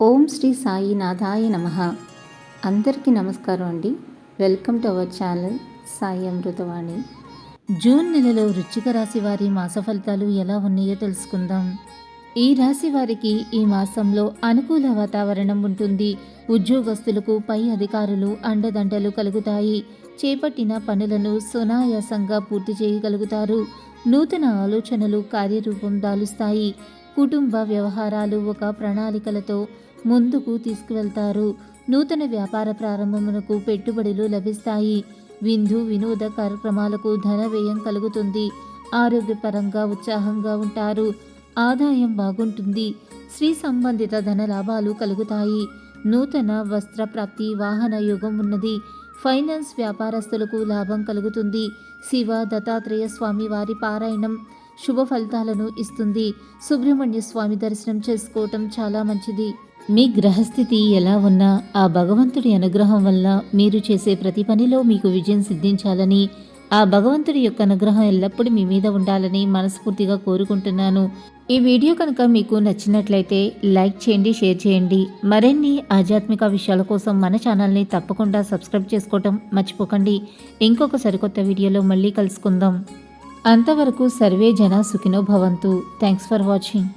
ఓం శ్రీ సాయినాథాయ నమః. అందరికీ నమస్కారం అండి. Welcome to our channel Sai Amruthavani. June నెలలో వృశ్చిక రాశి వారి మాస ఫలితాలు ఎలా ఉన్నాయో తెలుసుకుందాం. ఈ రాశి వారికి ఈ మాసంలో అనుకూల వాతావరణం ఉంటుంది. ఉద్యోగస్తులకు పై అధికారులు అండదండలు కలుగుతాయి. చేపట్టిన పనులను సునాయాసంగా పూర్తి చేయగలుగుతారు. నూతన ఆలోచనలు కార్యరూపం దాలుస్తాయి. కుటుంబ వ్యవహారాలు ఒక ప్రణాళికలతో ముందుకు తీసుకువెళ్తారు. నూతన వ్యాపార ప్రారంభమునకు పెట్టుబడులు లభిస్తాయి. విందు వినోద కార్యక్రమాలకు ధన వ్యయం కలుగుతుంది. ఆరోగ్యపరంగా ఉత్సాహంగా ఉంటారు. ఆదాయం బాగుంటుంది. స్త్రీ సంబంధిత ధన లాభాలు కలుగుతాయి. నూతన వస్త్ర ప్రాప్తి, వాహన యోగం ఉన్నది. ఫైనాన్స్ వ్యాపారస్తులకు లాభం కలుగుతుంది. శివ దత్తాత్రేయ స్వామి వారి పారాయణం శుభ ఫలితాలను ఇస్తుంది. సుబ్రహ్మణ్య స్వామి దర్శనం చేసుకోవటం చాలా మంచిది. మీ గ్రహస్థితి ఎలా ఉన్నా ఆ భగవంతుడి అనుగ్రహం వల్ల మీరు చేసే ప్రతి పనిలో మీకు విజయం సిద్ధించాలని, ఆ భగవంతుడి యొక్క అనుగ్రహం ఎల్లప్పుడూ మీ మీద ఉండాలని మనస్ఫూర్తిగా కోరుకుంటున్నాను. ఈ వీడియో కనుక మీకు నచ్చినట్లయితే లైక్ చేయండి, షేర్ చేయండి. మరిన్ని ఆధ్యాత్మిక విషయాల కోసం మన ఛానల్ని తప్పకుండా సబ్స్క్రైబ్ చేసుకోవటం మర్చిపోకండి. ఇంకొక సరికొత్త వీడియోలో మళ్ళీ కలుసుకుందాం. అంతవరకు సర్వే జన సుఖినో భవంతు. Thanks for watching.